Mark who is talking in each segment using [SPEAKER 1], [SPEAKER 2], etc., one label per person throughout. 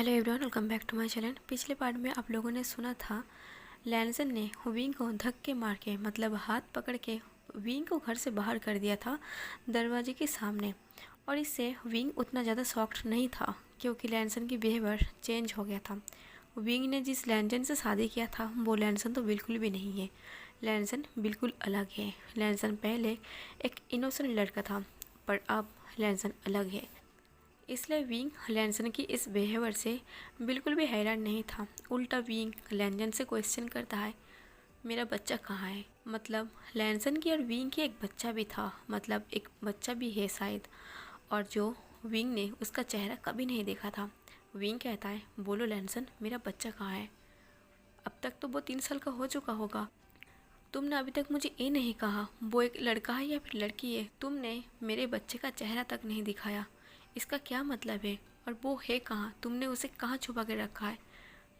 [SPEAKER 1] Hello everyone, welcome back to my channel. पिछले part में आप लोगों ने सुना था लैंसन ने विंग को धक्के मार के मतलब हाथ पकड़ के विंग को घर से बाहर कर दिया था दरवाजे के सामने। और इससे विंग उतना ज़्यादा शॉक्ड नहीं था क्योंकि लैंसन की बिहेवियर चेंज हो गया था। विंग ने जिस लैंसन से शादी किया था वो लैंसन तो बिल्कुल भी नहीं है। लैंसन बिल्कुल अलग है। लैंसन पहले एक इनोसेंट लड़का था पर अब लैंसन अलग है। इसलिए विंग लैंसन की इस बिहेवियर से बिल्कुल भी हैरान नहीं था। उल्टा विंग लैंसन से क्वेश्चन करता है, मेरा बच्चा कहाँ है? मतलब लैंसन की और विंग की एक बच्चा भी था, मतलब एक बच्चा भी है शायद, और जो विंग ने उसका चेहरा कभी नहीं देखा था। विंग कहता है, बोलो लैंसन, मेरा बच्चा कहाँ है? अब तक तो वो 3 साल का हो चुका होगा। तुमने अभी तक मुझे ये नहीं कहा वो एक लड़का है या फिर लड़की है। तुमने मेरे बच्चे का चेहरा तक नहीं दिखाया। इसका क्या मतलब है? और वो है कहाँ? तुमने उसे कहाँ छुपा के रखा है?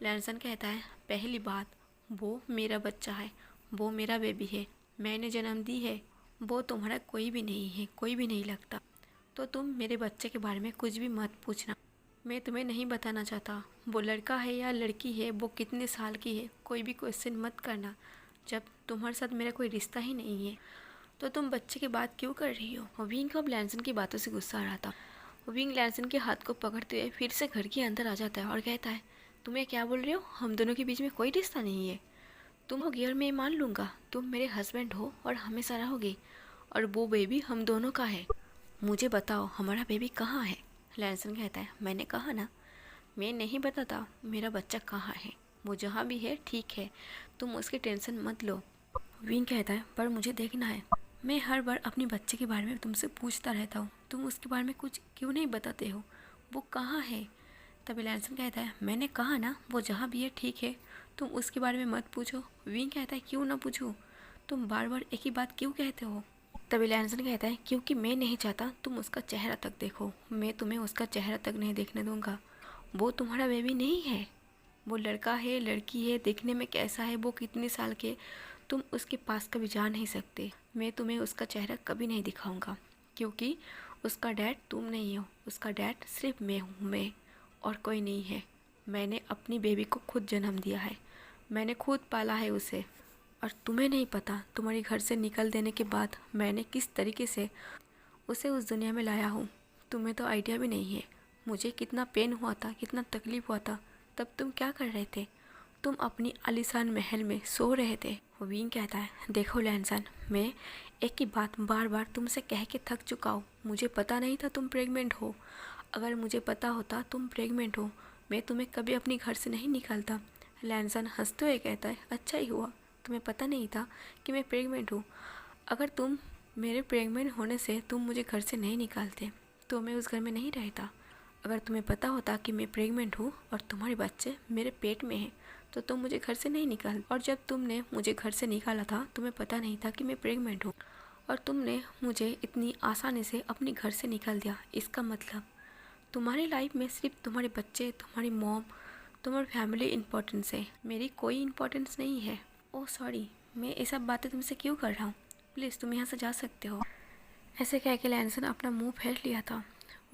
[SPEAKER 1] लैंसन कहता है, पहली बात, वो मेरा बच्चा है, वो मेरा बेबी है, मैंने जन्म दी है। वो तुम्हारा कोई भी नहीं है, कोई भी नहीं लगता। तो तुम मेरे बच्चे के बारे में कुछ भी मत पूछना। मैं तुम्हें नहीं बताना चाहता वो लड़का है या लड़की है, वो कितने साल की है, कोई भी क्वेश्चन मत करना। जब तुम्हारे साथ मेरा कोई रिश्ता ही नहीं है तो तुम बच्चे की बात क्यों कर रही हो? विंग को अब लैंसन की बातों से गुस्सा आ रहा था। विंग लैंसन के हाथ को पकड़ते हुए फिर से घर के अंदर आ जाता है और कहता है, तुम्हें क्या बोल रहे हो? हम दोनों के बीच में कोई रिश्ता नहीं है। तुम होगी और मैं मान लूँगा, तुम मेरे हस्बैंड हो और हमेशा रहोगे, और वो बेबी हम दोनों का है। मुझे बताओ हमारा बेबी कहाँ है? लैंसन कहता है, मैंने कहा ना, मैं नहीं बताता मेरा बच्चा कहाँ है। वो जहाँ भी है ठीक है, तुम उसकी टेंशन मत लो। विंग कहता है, पर मुझे देखना है। मैं हर बार अपने बच्चे के बारे में तुमसे पूछता रहता हूँ, तुम उसके बारे में कुछ क्यों नहीं बताते हो? वो कहाँ है? तभी लैंसन कहता है, मैंने कहा ना, वो जहाँ भी है ठीक है, तुम उसके बारे में मत पूछो। विंग कहता है, क्यों ना पूछूं? तुम बार बार एक ही बात क्यों कहते हो? तभी लैंसन कहता है, क्योंकि मैं नहीं चाहता तुम उसका चेहरा तक देखो। मैं तुम्हें उसका चेहरा तक नहीं देखने दूंगा। वो तुम्हारा बेबी नहीं है। वो लड़का है, लड़की है, देखने में कैसा है, वो कितने साल के, तुम उसके पास कभी जा नहीं सकते। मैं तुम्हें उसका चेहरा कभी नहीं दिखाऊंगा क्योंकि उसका डैड तुम नहीं हो। उसका डैड सिर्फ मैं हूँ, मैं, और कोई नहीं है। मैंने अपनी बेबी को खुद जन्म दिया है, मैंने खुद पाला है उसे। और तुम्हें नहीं पता तुम्हारे घर से निकल देने के बाद मैंने किस तरीके से उसे उस दुनिया में लाया हूँ। तुम्हें तो आइडिया भी नहीं है मुझे कितना पेन हुआ था, कितना तकलीफ हुआ था। तब तुम क्या कर रहे थे? तुम अपनी आलीशान महल में सो रहे थे। विंग कहता है, देखो लैंसन, मैं एक ही बात बार बार तुमसे कह के थक चुका हूँ। मुझे पता नहीं था तुम प्रेग्नेंट हो। अगर मुझे पता होता तुम प्रेग्नेंट हो, मैं तुम्हें कभी अपने घर से नहीं निकालता। लैंसन हंसते हुए कहता है, अच्छा ही हुआ तुम्हें पता नहीं था कि मैं प्रेग्नेंट हूँ। अगर तुम मेरे प्रेग्नेंट होने से तुम मुझे घर से नहीं निकालते तो मैं उस घर में नहीं रहता। अगर तुम्हें पता होता कि मैं प्रेग्नेंट हूँ और तुम्हारे बच्चे मेरे पेट में हैं तो तुम मुझे घर से नहीं निकाल। और जब तुमने मुझे घर से निकाला था तुम्हें पता नहीं था कि मैं प्रेग्नेंट हूँ और तुमने मुझे इतनी आसानी से अपने घर से निकाल दिया। इसका मतलब तुम्हारी लाइफ में सिर्फ तुम्हारे बच्चे, तुम्हारी मॉम, तुम्हारी फैमिली इम्पोर्टेंस है, मेरी कोई इम्पोर्टेंस नहीं है। ओह सॉरी, मैं ये सब बातें तुमसे क्यों कर रहा हूँ? प्लीज़ तुम यहाँ से जा सकते हो। ऐसे कह के लैंसन अपना मुंह फेर लिया था।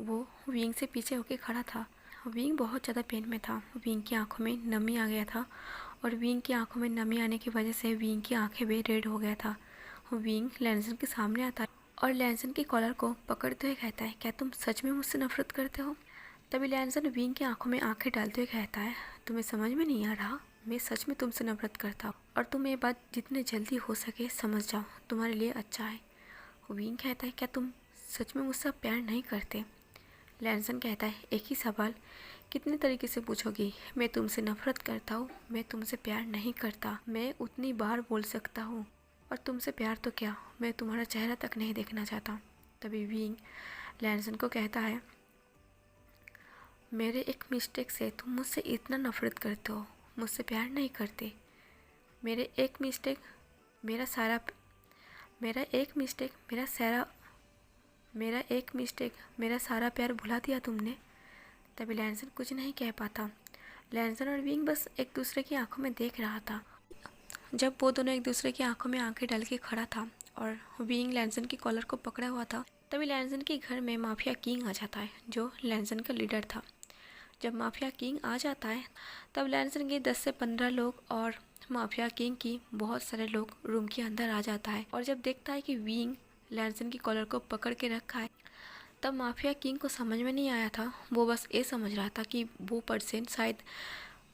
[SPEAKER 1] वो विंग से पीछे होके खड़ा था। विंग बहुत ज़्यादा पेन में था। विंग की आंखों में नमी आ गया था और विंग की आंखों में नमी आने की वजह से विंग की आंखें भी रेड हो गया था। विंग लैंसन के सामने आता है और लैंसन की कॉलर को पकड़ते हुए कहता है, क्या तुम सच में मुझसे नफरत करते हो? तभी लैंसन विंग की आंखों में आंखें डालते हुए कहता है, तुम्हें समझ में नहीं आ रहा? मैं सच में तुमसे नफरत करता हूँ और तुम ये बात जितने जल्दी हो सके समझ जाओ, तुम्हारे लिए अच्छा है। विंग कहता है, क्या तुम सच में मुझसे प्यार नहीं करते? लैंसन कहता है, एक ही सवाल कितने तरीके से पूछोगी? मैं तुमसे नफरत करता हूँ, मैं तुमसे प्यार नहीं करता। मैं उतनी बार बोल सकता हूँ। और तुमसे प्यार तो क्या, मैं तुम्हारा चेहरा तक नहीं देखना चाहता। तभी विंग लैंसन को कहता है, मेरे एक मिस्टेक से तुम मुझसे इतना नफरत करते हो, मुझसे प्यार नहीं करते। मेरे एक मिस्टेक मेरा सारा मेरा एक मिस्टेक मेरा सारा प्यार भुला दिया तुमने। तभी लैंसन कुछ नहीं कह पाता। लैंसन और विंग बस एक दूसरे की आंखों में देख रहा था। जब वो दोनों एक दूसरे की आंखों में आंखें डाल के खड़ा था और विंग लैंसन की कॉलर को पकड़ा हुआ था, तभी लैंसन के घर में माफिया किंग आ जाता है जो लैंसन का लीडर था। जब माफिया किंग आ जाता है तब लैंसन के 10 से 15 लोग और माफिया किंग की बहुत सारे लोग रूम के अंदर आ जाता है। और जब देखता है कि विंग लैंसन की कॉलर को पकड़ के रखा है तब माफिया किंग को समझ में नहीं आया था। वो बस ये समझ रहा था कि वो पर्सन शायद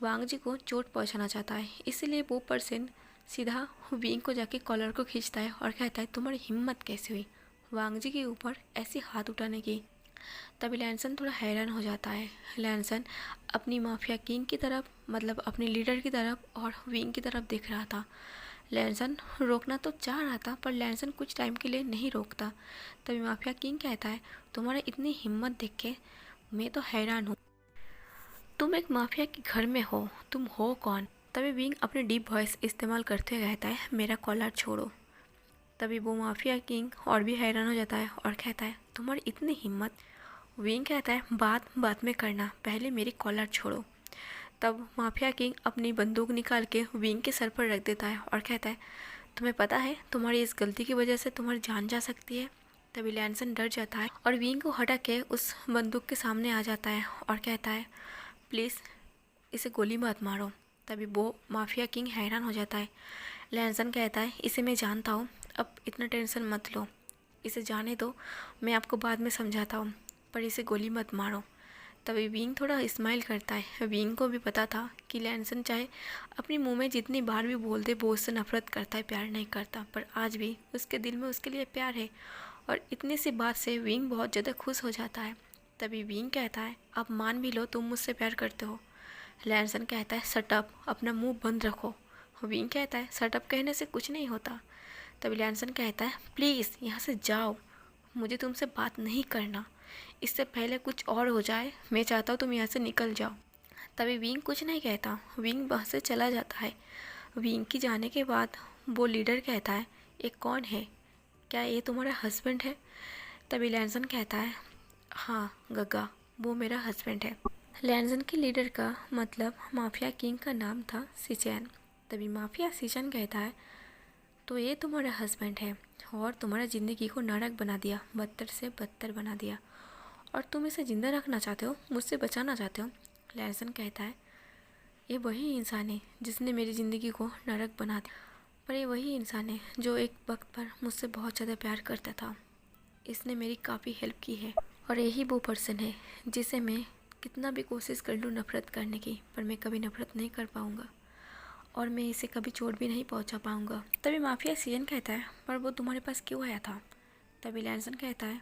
[SPEAKER 1] वांग जी को चोट पहुंचाना चाहता है, इसीलिए वो पर्सन सीधा विंग को जाके कॉलर को खींचता है और कहता है तुम्हारी हिम्मत कैसे हुई वांग जी के ऊपर ऐसी हाथ उठाने की। तभी लैंसन थोड़ा हैरान हो जाता है। लैंसन अपनी माफिया किंग की तरफ मतलब अपने लीडर की तरफ और विंग की तरफ देख रहा था। लैंसन रोकना तो चाह रहा था पर लैंसन कुछ टाइम के लिए नहीं रोकता। तभी माफिया किंग कहता है तुम्हारी इतनी हिम्मत देख के मैं तो हैरान हूँ, तुम एक माफिया के घर में हो, तुम हो कौन। तभी विंग अपनी डीप वॉइस इस्तेमाल करते हुए कहता है मेरा कॉलर छोड़ो। तभी वो माफिया किंग और भी हैरान हो जाता है और कहता है तुम्हारी इतनी हिम्मत। विंग कहता है बात बात में करना, पहले मेरी कॉलर छोड़ो। तब माफिया किंग अपनी बंदूक निकाल के विंग के सर पर रख देता है और कहता है तुम्हें पता है तुम्हारी इस गलती की वजह से तुम्हारी जान जा सकती है। तभी लैंसन डर जाता है और विंग को हटा के उस बंदूक के सामने आ जाता है और कहता है प्लीज़ इसे गोली मत मारो। तभी वो माफिया किंग हैरान हो जाता है। लैंसन कहता है इसे मैं जानता हूँ, अब इतना टेंशन मत लो, इसे जाने दो, मैं आपको बाद में समझाता हूँ, पर इसे गोली मत मारो। तभी विंग थोड़ा स्माइल करता है। विंग को भी पता था कि लैंसन चाहे अपनी मुंह में जितनी बार भी बोल दे वो उससे नफरत करता है, प्यार नहीं करता, पर आज भी उसके दिल में उसके लिए प्यार है। और इतनी सी बात से विंग बहुत ज़्यादा खुश हो जाता है। तभी विंग कहता है आप मान भी लो तुम मुझसे प्यार करते हो। लैंसन कहता है शटअप, अपना मुंह बंद रखो। विंग कहता है शटअप कहने से कुछ नहीं होता। तभी लैंसन कहता है प्लीज़ यहाँ से जाओ, मुझे तुमसे बात नहीं करना, इससे पहले कुछ और हो जाए, मैं चाहता हूँ तुम यहाँ से निकल जाओ। तभी विंग कुछ नहीं कहता, विंग वहाँ से चला जाता है। विंग की जाने के बाद वो लीडर कहता है ये कौन है, क्या ये तुम्हारा हस्बैंड है। तभी लैंसन कहता है हाँ गग्गा, वो मेरा हस्बैंड है। लैंसन के लीडर का मतलब माफिया किंग का नाम था सिचैन। तभी माफिया सिचैन कहता है तो ये तुम्हारा हस्बैंड है और तुम्हारा ज़िंदगी को नरक बना दिया, बदतर से बदतर बना दिया, और तुम इसे ज़िंदा रखना चाहते हो, मुझसे बचाना चाहते हो। लैंसन कहता है ये वही इंसान है जिसने मेरी ज़िंदगी को नरक बना दिया, पर ये वही इंसान है जो एक वक्त पर मुझसे बहुत ज़्यादा प्यार करता था, इसने मेरी काफ़ी हेल्प की है, और यही वो पर्सन है जिसे मैं कितना भी कोशिश कर लूँ नफ़रत करने की, पर मैं कभी नफ़रत नहीं कर पाऊँगा और मैं इसे कभी चोट भी नहीं पहुंचा पाऊंगा। तभी माफिया सिजन कहता है पर वो तुम्हारे पास क्यों आया था। तभी लैंसन कहता है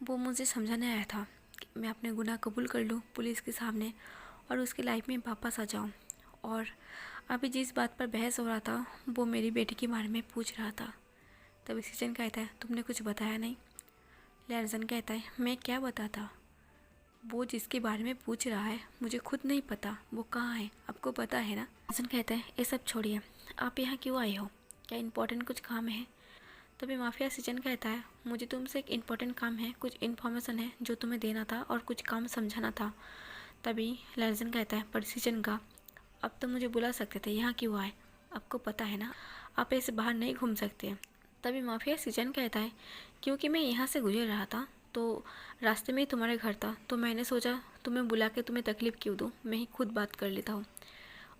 [SPEAKER 1] वो मुझे समझाने आया था कि मैं अपने गुनाह कबूल कर लूँ पुलिस के सामने और उसकी लाइफ में वापस आ जाऊँ। और अभी जिस बात पर बहस हो रहा था वो मेरी बेटी के बारे में पूछ रहा था। तभी सिजन कहता है तुमने कुछ बताया नहीं। लैंसन कहता है मैं क्या बताता, वो जिसके बारे में पूछ रहा है मुझे खुद नहीं पता वो कहाँ है, आपको पता है ना। हसन कहता है ये सब छोड़िए, आप यहाँ क्यों आए हो, क्या इम्पोर्टेंट कुछ काम है। तभी माफिया सिजन कहता है मुझे तुमसे एक इम्पोर्टेंट काम है, कुछ इन्फॉर्मेशन है जो तुम्हें देना था और कुछ काम समझाना था। तभी लैंसन कहता है पर सिजन का अब तो मुझे बुला सकते थे, यहाँ क्यों आए, आपको पता है ना आप ऐसे बाहर नहीं घूम सकते। तभी माफिया सिजन कहता है क्योंकि मैं यहाँ से गुजर रहा था तो रास्ते में ही तुम्हारे घर था, तो मैंने सोचा तुम्हें बुला के तुम्हें तकलीफ़ क्यों दूँ, मैं ही खुद बात कर लेता हूँ,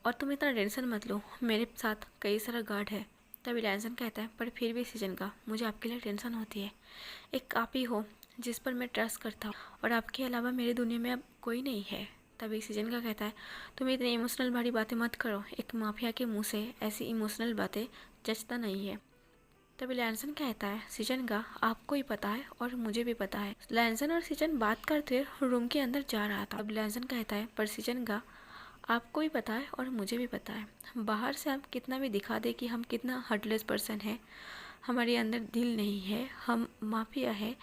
[SPEAKER 1] और तुम इतना टेंशन मत लो, मेरे साथ कई सारा गार्ड है। तभी लैंसन कहता है पर फिर भी सीजन का मुझे आपके लिए टेंशन होती है, एक आप ही हो जिस पर मैं ट्रस्ट करता हूँ और आपके अलावा मेरी दुनिया में अब कोई नहीं है। तभी सीजन का कहता है तुम इतनी इमोशनल भारी बातें मत करो, एक माफिया के मुँह से ऐसी इमोशनल बातें जचता नहीं है। तभी लैंसन कहता है सीजन का आपको ही पता है और मुझे भी पता है। लैंसन और सीजन बात करते रूम के अंदर जा रहा था। अब लैंसन कहता है पर सीजन का आपको भी पता है और मुझे भी पता है, बाहर से हम कितना भी दिखा दे कि हम कितना हार्टलेस पर्सन है, हमारे अंदर दिल नहीं है, हम माफिया है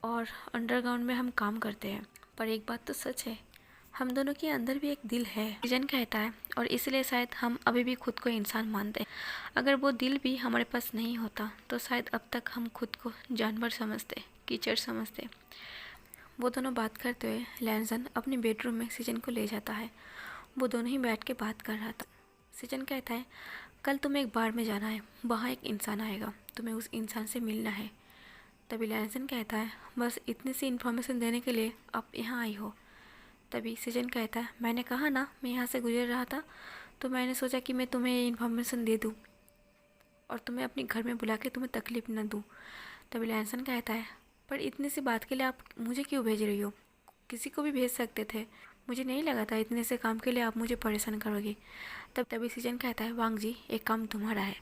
[SPEAKER 1] और अंडरग्राउंड में हम काम करते हैं, पर एक बात तो सच है हम दोनों के अंदर भी एक दिल है। सीजन कहता है और इसलिए शायद हम अभी भी खुद को इंसान मानते हैं, अगर वो दिल भी हमारे पास नहीं होता तो शायद अब तक हम खुद को जानवर समझते, कीचड़ समझते। वो दोनों बात करते हुए लैंसन अपने बेडरूम में सीजन को ले जाता है। वो दोनों ही बैठ के बात कर रहा था। सीजन कहता है कल तुम्हें एक बार में जाना है, वहाँ एक इंसान आएगा, तुम्हें उस इंसान से मिलना है। तभी लैंसन कहता है बस इतनी सी इन्फॉर्मेशन देने के लिए आप यहाँ आई हो। तभी सीजन कहता है, मैंने कहा ना मैं यहाँ से गुजर रहा था, तो मैंने सोचा कि मैं तुम्हें ये इन्फॉर्मेशन दे दूँ और तुम्हें अपने घर में बुला के तुम्हें तकलीफ़ न दूँ। तभी लैंसन कहता है, पर इतनी सी बात के लिए आप मुझे क्यों भेज रही हो? किसी को भी भेज सकते थे। मुझे नहीं लगा था इतने से काम के लिए आप मुझे परेशान करोगे। तभी सीजन कहता है, वांग जी एक काम तुम्हारा है,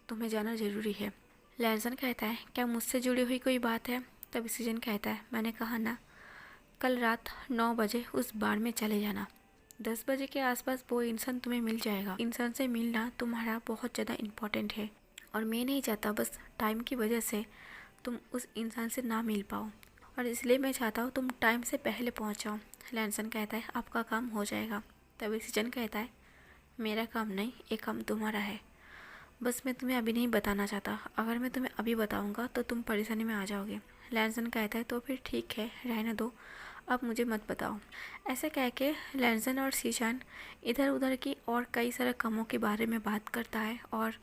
[SPEAKER 1] तुम्हें जाना ज़रूरी है। लैंसन कहता है, क्या मुझसे जुड़ी हुई कोई बात है? तभी सीजन कहता है, मैंने कहा ना, कल रात 9 बजे उस बार में चले जाना। 10 बजे के आसपास वो इंसान तुम्हें मिल जाएगा। इंसान से मिलना तुम्हारा बहुत ज़्यादा इम्पोर्टेंट है और मैं नहीं चाहता बस टाइम की वजह से तुम उस इंसान से ना मिल पाओ, और इसलिए मैं चाहता हूँ तुम टाइम से पहले पहुँच जाओ। लैंसन कहता है, आपका काम हो जाएगा। तभी सीजन कहता है, मेरा काम नहीं, ये काम तुम्हारा है। बस मैं तुम्हें अभी नहीं बताना चाहता, अगर मैं तुम्हें अभी बताऊंगा तो तुम परेशानी में आ जाओगे। लैंसन कहता है, तो फिर ठीक है, रहने दो, अब मुझे मत बताओ। ऐसे कह के लैंसन और सीजन इधर उधर की और कई सारे कामों के बारे में बात करता है और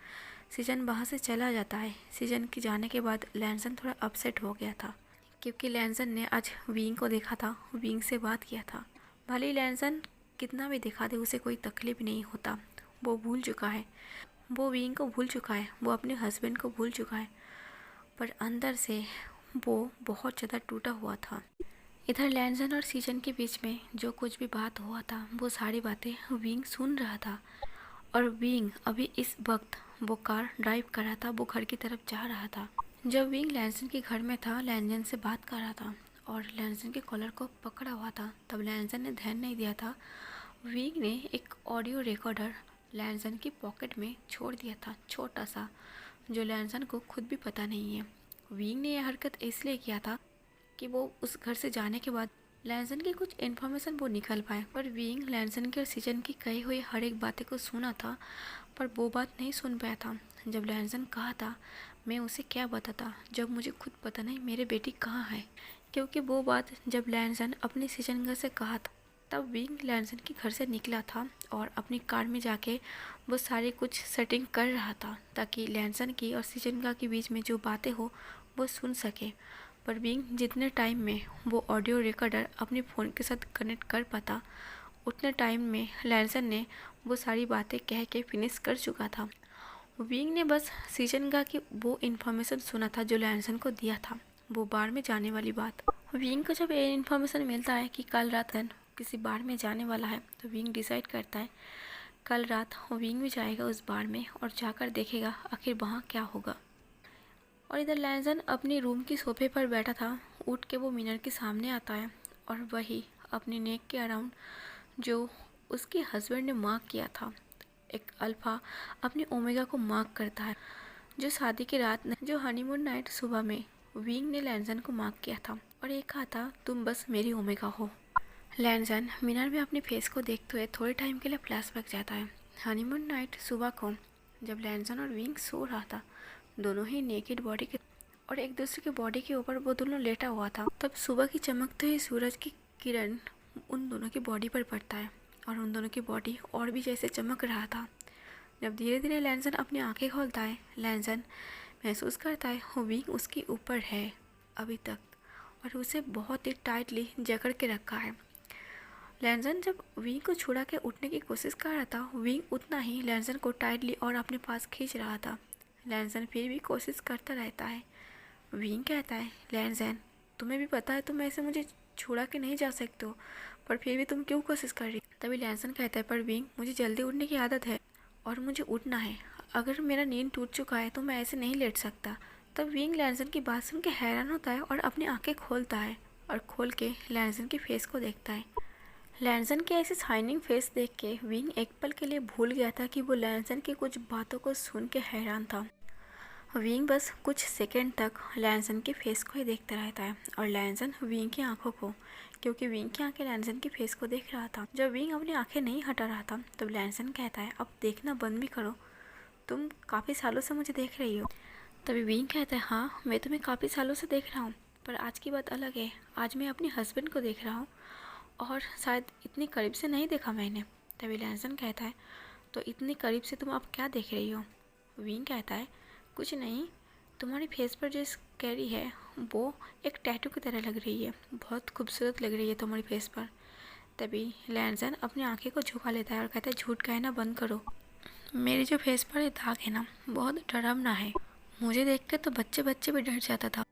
[SPEAKER 1] सीजन वहाँ से चला जाता है। सीजन के जाने के बाद लैंसन थोड़ा अपसेट हो गया था, क्योंकि लैंसन ने आज विंग को देखा था, विंग से बात किया था। भले ही लैंसन कितना भी दिखा दे उसे कोई तकलीफ नहीं होता, वो भूल चुका है, वो विंग को भूल चुका है, वो अपने हस्बैंड को भूल चुका है, पर अंदर से वो बहुत ज़्यादा टूटा हुआ था। इधर लैंसन और सीजन के बीच में जो कुछ भी बात हुआ था वो सारी बातें विंग सुन रहा था, और विंग अभी इस वक्त वो कार ड्राइव कर रहा था, वो घर की तरफ जा रहा था। जब विंग लैंसन के घर में था, लैंसन से बात कर रहा था और लैंसन के कॉलर को पकड़ा हुआ था, तब लैंसन ने ध्यान नहीं दिया था। विंग ने एक ऑडियो रिकॉर्डर लैंसन की पॉकेट में छोड़ दिया था, छोटा सा, जो लैंसन को खुद भी पता नहीं है। विंग ने यह हरकत इसलिए किया था कि वो उस घर से जाने के बाद लैंसन की कुछ इन्फॉर्मेशन वो निकल पाए, पर विंग लैंसन की और सीजन की कही हुई हर एक बातें को सुना था, पर वो बात नहीं सुन पाया था। जब लैंसन कहा था, मैं उसे क्या बताता जब मुझे खुद पता नहीं मेरे बेटी कहाँ है, क्योंकि वो बात जब लैंसन अपने सीजन से कहा था, तब विंग लैंसन के घर से निकला था और अपनी कार में जाके वो सारे कुछ सेटिंग कर रहा था, ताकि लैंसन की और सीजन के बीच में जो बातें हो वो सुन सके। पर विंग जितने टाइम में वो ऑडियो रिकॉर्डर अपने फ़ोन के साथ कनेक्ट कर पाता, उतने टाइम में लैंसन ने वो सारी बातें कह के फिनिश कर चुका था। विंग ने बस सीजन की वो इन्फॉर्मेशन सुना था जो लैंसन को दिया था, वो बार में जाने वाली बात। विंग को जब ये इन्फॉर्मेशन मिलता है कि कल रात किसी बार में जाने वाला है, तो विंग डिसाइड करता है कल रात विंग भी जाएगा उस बार में और जाकर देखेगा आखिर वहाँ क्या होगा। और इधर लैंसन अपने रूम की सोफे पर बैठा था, उठ के वो मिरर के सामने आता है और वही अपने नेक के अराउंड जो उसके हस्बैंड ने मार्क किया था, एक अल्फ़ा अपनी ओमेगा को मार्क करता है, जो शादी की रात जो हनीमून नाइट सुबह में विंग ने लैंसन को मार्क किया था और ये कहा था, तुम बस मेरी ओमेगा हो। लैंसन मिरर में अपने फेस को देखते हुए थोड़े टाइम के लिए फ्लैशबैक जाता है। हनीमून नाइट सुबह को जब लैंसन और विंग सो रहा था, दोनों ही नेकेड बॉडी के और एक दूसरे के बॉडी के ऊपर वो दोनों लेटा हुआ था, तब सुबह की चमकते हुए सूरज की किरण उन दोनों की बॉडी पर पड़ता है और उन दोनों की बॉडी और भी जैसे चमक रहा था। जब धीरे धीरे लैंसन अपनी आंखें खोलता है, लैंसन महसूस करता है विंग उसके ऊपर है अभी तक और उसे बहुत ही टाइटली जकड़ के रखा है। लैंसन जब विंग को छुड़ा के उठने की कोशिश कर रहा था, विंग उतना ही लैंसन को टाइटली और अपने पास खींच रहा था। लैंसन फिर भी कोशिश करता रहता है। विंग कहता है, लैंसन तुम्हें भी पता है तुम ऐसे मुझे छुड़ा के नहीं जा सकते हो, पर फिर भी तुम क्यों कोशिश कर रही? तभी लैंसन कहता है, पर विंग मुझे जल्दी उठने की आदत है और मुझे उठना है, अगर मेरा नींद टूट चुका है तो मैं ऐसे नहीं लेट सकता। तब विंग लैंसन की बात सुन के हैरान होता है और अपनी आंखें खोलता है और खोल के लैंसन के फेस को देखता है। लैंसन के ऐसे शाइनिंग फेस देख के विंग एक पल के लिए भूल गया था कि वो लैंसन की कुछ बातों को सुन के हैरान था। विंग बस कुछ सेकंड तक लैंसन के फेस को ही देखता रहता है और लैंसन विंग की आंखों को, क्योंकि विंग की आंखें लैंसन के फेस को देख रहा था। जब विंग अपनी आंखें नहीं हटा रहा था, तब लैंसन कहता है, अब देखना बंद भी करो, तुम काफ़ी सालों से मुझे देख रही हो। तभी विंग कहता है, हाँ मैं तुम्हें काफ़ी सालों से देख रहा हूँ, पर आज की बात अलग है, आज मैं अपने हस्बैंड को देख रहा हूँ और शायद इतनी करीब से नहीं देखा मैंने। तभी लैंसन कहता है, तो इतनी करीब से तुम अब क्या देख रही हो? विंग कहता है, कुछ नहीं, तुम्हारे फेस पर जो स्कैरी है वो एक टैटू की तरह लग रही है, बहुत खूबसूरत लग रही है तुम्हारे फेस पर। तभी लैंसन अपनी आंखें को झुका लेता है और कहता है झूठ कहना बंद करो। मेरे जो फेस पर ये दाग है ना बहुत डरावना है। मुझे देख के तो बच्चे बच्चे भी डर जाता था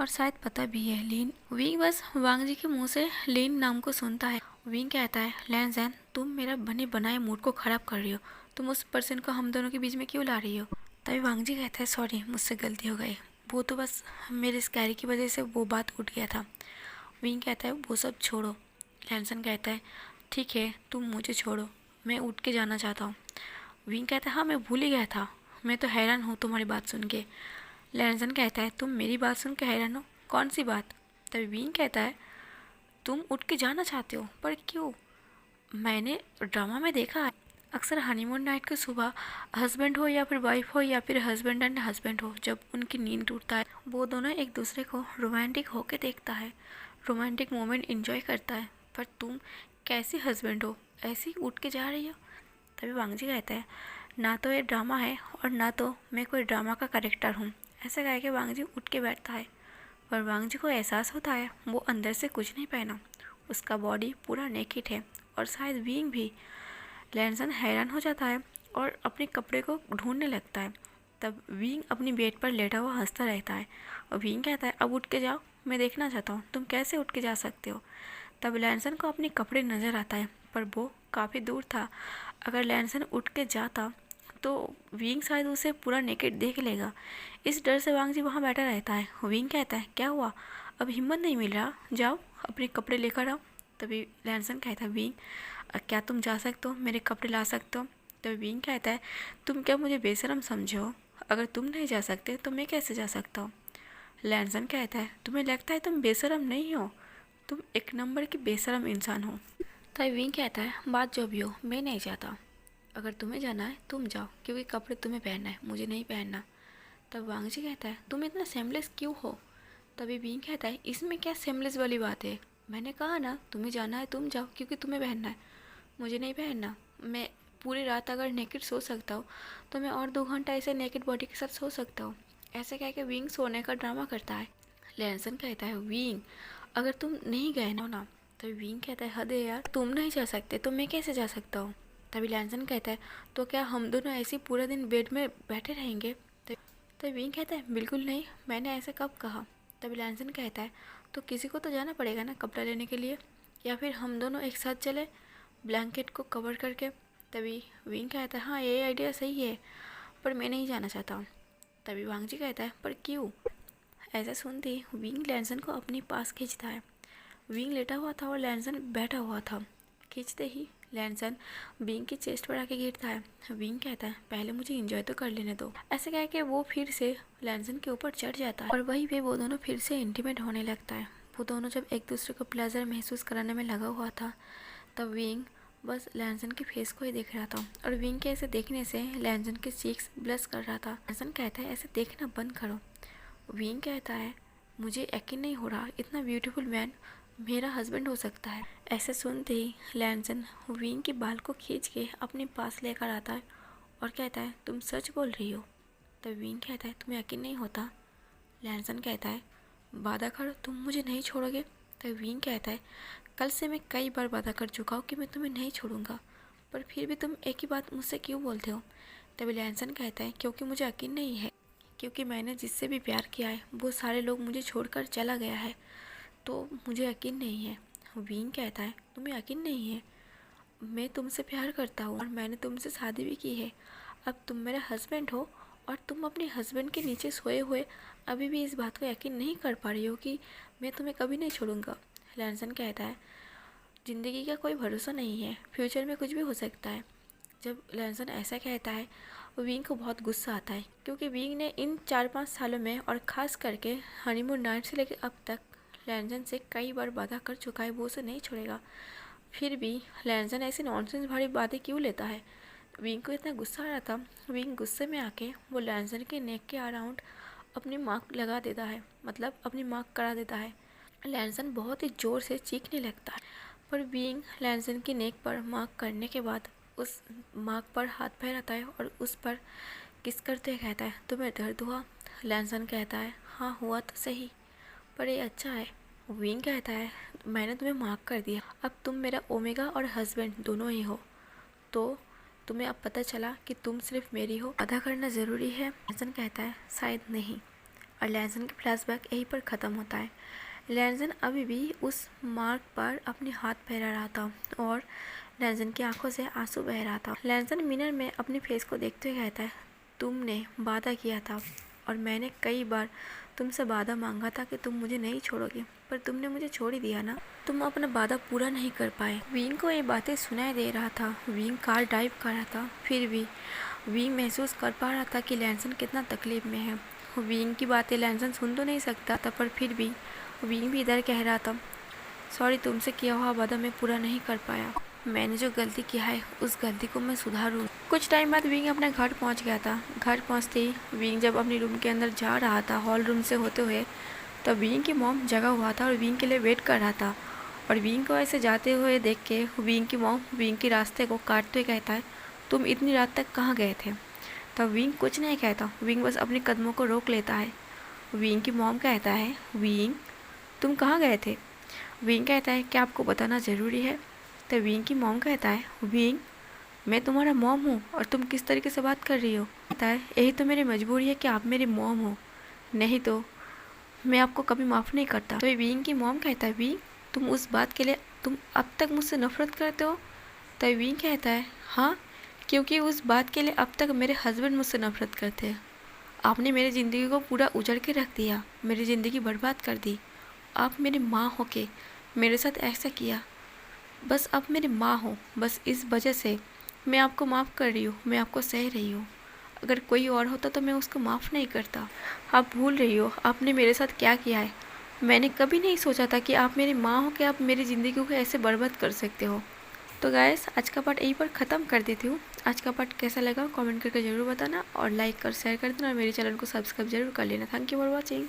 [SPEAKER 1] और शायद पता भी है। लीन विंग बस वांग जी के मुंह से लीन नाम को सुनता है। विंग कहता है लैंसन तुम मेरा बने बनाए मूड को खराब कर रही हो। तुम उस पर्सन को हम दोनों के बीच में क्यों ला रही हो। तभी वांग जी कहता है सॉरी मुझसे गलती हो गई। वो तो बस मेरे स्कैरी की वजह से वो बात उठ गया था। विंग कहता है वो सब छोड़ो। लैंसन कहता है ठीक है तुम मुझे छोड़ो, मैं उठ के जाना चाहता हूँ। विंग कहता है हाँ मैं भूल ही गया था, मैं तो हैरान हूँ तुम्हारी बात सुन के। लैंसन कहता है तुम मेरी बात सुन के हैरान हो, कौन सी बात। तभी विंग कहता है तुम उठ के जाना चाहते हो पर क्यों। मैंने ड्रामा में देखा है अक्सर हनीमून नाइट की सुबह हस्बैंड हो या फिर वाइफ हो या फिर हस्बैंड एंड हस्बैंड हो, जब उनकी नींद टूटता है वो दोनों एक दूसरे को रोमांटिक होके देखता है, रोमांटिक मोमेंट एंजॉय करता है। पर तुम कैसी हस्बैंड हो, ऐसे ही उठ के जा रही हो। तभी वांग जी कहता है ना तो ये ड्रामा है और ना तो मैं कोई ड्रामा का कैरेक्टर हूँ। ऐसा कह के वांग जी उठ के बैठता है। पर वांग जी को एहसास होता है वो अंदर से कुछ नहीं पहना, उसका बॉडी पूरा नेकेड है और शायद विंग भी। लैंसन हैरान हो जाता है और अपने कपड़े को ढूंढने लगता है। तब विंग अपनी बेड पर लेटा हुआ हंसता रहता है और विंग कहता है अब उठ के जाओ, मैं देखना चाहता हूँ तुम कैसे उठ के जा सकते हो। तब लैंसन को अपने कपड़े नज़र आता है पर वो काफ़ी दूर था। अगर लैंसन उठ के जाता तो विंग शायद उसे पूरा नेकेड देख लेगा। इस डर से वांग जी वहाँ बैठा रहता है। विंग कहता है क्या हुआ, अब हिम्मत नहीं मिल रहा, जाओ अपने कपड़े लेकर आओ। तभी लैंसन कहता है विंग क्या तुम जा सकते हो, मेरे कपड़े ला सकते हो। तभी विंग कहता है तुम क्या मुझे बेशरम समझो, अगर तुम नहीं जा सकते तो मैं कैसे जा सकता हूँ। लैंसन कहता है तुम्हें लगता है तुम बेशरम नहीं हो, तुम एक नंबर की बेशरम इंसान हो। तभी विंग कहता है बात जो भी हो मैं नहीं जाता, अगर तुम्हें जाना है तुम जाओ क्योंकि कपड़े तुम्हें पहनना है मुझे नहीं पहनना। तब वांग जी कहता है तुम इतना सेमलेस क्यों हो। तभी विंग कहता है इसमें क्या सेमलेस वाली बात है, मैंने कहा ना तुम्हें जाना है तुम जाओ क्योंकि तुम्हें पहनना है मुझे नहीं पहनना। मैं पूरी रात अगर नेकेड सो सकता हूँ तो मैं और 2 घंटा ऐसे नेकेड बॉडी के साथ सो सकता हूँ। ऐसे कह के विंग सोने का ड्रामा करता है। लैंसन कहता है विंग अगर तुम नहीं गए ना। तभी विंग कहता है हद है यार, तुम नहीं जा सकते तो मैं कैसे जा सकता हूँ। तभी लैंसन कहता है तो क्या हम दोनों ऐसे पूरा दिन बेड में बैठे रहेंगे। तभी विंग कहता है बिल्कुल नहीं, मैंने ऐसा कब कहा। तभी लैंसन कहता है तो किसी को तो जाना पड़ेगा ना कपड़ा लेने के लिए, या फिर हम दोनों एक साथ चले ब्लैंकेट को कवर करके। तभी विंग कहता है हाँ ये आइडिया सही है पर मैं नहीं जाना चाहता हूँ। तभी वांग जी कहता है पर क्यों। ऐसा सुनते ही विंग लैंसन को अपने पास खींचता है। विंग लेटा हुआ था और लैंसन बैठा हुआ था। खींचते ही लैंसन विंग की चेस्ट पर आके गिरता है। विंग कहता है पहले मुझे एंजॉय तो कर लेने दो। ऐसे कह के वो फिर से लैंसन के ऊपर चढ़ जाता है और वहीं पे वो दोनों फिर से इंटीमेट होने लगता है। वो दोनों जब एक दूसरे को प्लेजर महसूस कराने में लगा हुआ था तब विंग बस लैंसन के फेस को ही देख रहा था और विंग के ऐसे देखने से लैंसन के चीक्स ब्लश कर रहा था। लैंसन कहता है ऐसे देखना बंद करो। विंग कहता है मुझे यकीन नहीं हो रहा इतना ब्यूटीफुल मैन मेरा हस्बैंड हो सकता है। ऐसे सुनते ही लैंसन विंग के बाल को खींच के अपने पास लेकर आता है और कहता है तुम सच बोल रही हो। तब विंग कहता है तुम्हें यकीन नहीं होता। लैंसन कहता है वादा करो तुम मुझे नहीं छोड़ोगे। तब विंग कहता है कल से मैं कई बार वादा कर चुका हूँ कि मैं तुम्हें नहीं छोड़ूंगा, पर फिर भी तुम एक ही बात मुझसे क्यों बोलते हो। तभी लैंसन कहता है क्योंकि मुझे यकीन नहीं है, क्योंकि मैंने जिससे भी प्यार किया है वो सारे लोग मुझे छोड़कर चला गया है तो मुझे यकीन नहीं है। विंग कहता है तुम्हें यकीन नहीं है, मैं तुमसे प्यार करता हूँ और मैंने तुमसे शादी भी की है। अब तुम मेरा हस्बैंड हो और तुम अपने हस्बैंड के नीचे सोए हुए अभी भी इस बात को यकीन नहीं कर पा रही हो कि मैं तुम्हें कभी नहीं छोड़ूंगा। लैंसन कहता है ज़िंदगी का कोई भरोसा नहीं है, फ्यूचर में कुछ भी हो सकता है। जब लैंसन ऐसा कहता है विंग को बहुत गुस्सा आता है क्योंकि विंग ने इन 4-5 सालों में और ख़ास करके हनीमून नाइट से लेकर अब तक लैंसन से कई बार वादा कर चुका है वो उसे नहीं छोड़ेगा। फिर भी लैंसन ऐसी नॉनसेंस भरी बातें क्यों लेता है। विंग को इतना गुस्सा आ रहा था। विंग गुस्से में आके वो लैंसन के नेक के अराउंड अपनी मार्क लगा देता है, मतलब अपनी मार्क करा देता है। लैंसन बहुत ही ज़ोर से चीखने लगता है पर विंग लैंसन की नेक पर मार्क करने के बाद उस मार्क पर हाथ फैलाता है और उस पर किस करते कहता है तुम्हें दर्द हुआ। लैंसन कहता है हाँ हुआ तो सही, पर ये अच्छा है विंग कहता है मैंने तुम्हें माफ़ कर दिया, अब तुम मेरा ओमेगा और हस्बैंड दोनों ही हो। तो तुम्हें अब पता चला कि तुम सिर्फ मेरी हो, अदा करना ज़रूरी है। लैंसन कहता है शायद नहीं। और लैंसन का फ्लैशबैक यहीं पर ख़त्म होता है। लैंसन अभी भी उस मार्क पर अपने हाथ फहरा रहा था और लैंसन की आंखों से आंसू बह रहा था। लैंसन मिरर में अपने फेस को देखते हुए कहता है तुमने वादा किया था और मैंने कई बार तुमसे वादा मांगा था कि तुम मुझे नहीं छोड़ोगे, पर तुमने मुझे छोड़ ही दिया ना। तुम अपना वादा पूरा नहीं कर पाए। विंग को ये बातें सुनाई दे रहा था। विंग कार ड्राइव कर रहा था, फिर भी विंग महसूस कर पा रहा था कि लैंसन कितना तकलीफ में है। विंग की बातें लैंसन सुन तो नहीं सकता था, पर फिर भी विंग भी इधर कह रहा था सॉरी, तुमसे किया हुआ वादा मैं पूरा नहीं कर पाया। मैंने जो गलती किया है उस गलती को मैं सुधारूँ। कुछ टाइम बाद विंग अपने घर पहुंच गया था। घर पहुंचते ही विंग जब अपनी रूम के अंदर जा रहा था हॉल रूम से होते हुए, तब विंग की मॉम जगा हुआ था और विंग के लिए वेट कर रहा था। और विंग को ऐसे जाते हुए देख के विंग की मॉम विंग के रास्ते को काटते हुए कहता है तुम इतनी रात तक कहाँ गए थे। तब विंग कुछ नहीं कहता, विंग बस अपने कदमों को रोक लेता है। विंग की मॉम कहता है विंग तुम कहाँ गए थे। विंग कहता है क्या आपको बताना ज़रूरी है। तो विंग की मॉम कहता है विंग मैं तुम्हारा मॉम हूँ और तुम किस तरीके से बात कर रही हो। कहता है यही तो मेरी मजबूरी है कि आप मेरी मॉम हो, नहीं तो मैं आपको कभी माफ़ नहीं करता। तो विंग की मॉम कहता है विंग तुम उस बात के लिए तुम अब तक मुझसे नफरत करते हो। तो विंग कहता है हाँ, क्योंकि उस बात के लिए अब तक मेरे हस्बैंड मुझसे नफरत करते हैं। आपने मेरी ज़िंदगी को पूरा उजड़ के रख दिया, मेरी ज़िंदगी बर्बाद कर दी। आप मेरी माँ हो के मेरे साथ ऐसा किया, बस आप मेरी माँ हो, बस इस वजह से मैं आपको माफ़ कर रही हूँ, मैं आपको सह रही हूँ। अगर कोई और होता तो मैं उसको माफ़ नहीं करता। आप भूल रही हो आपने मेरे साथ क्या किया है। मैंने कभी नहीं सोचा था कि आप मेरी माँ हो कि आप मेरी ज़िंदगी को ऐसे बर्बाद कर सकते हो। तो गाइस आज का पार्ट यहीं पर ख़त्म कर देती हूँ। आज का पार्ट कैसा लगा कमेंट करके ज़रूर बताना और लाइक कर शेयर कर देना और मेरे चैनल को सब्सक्राइब जरूर कर लेना। Thank you for watching.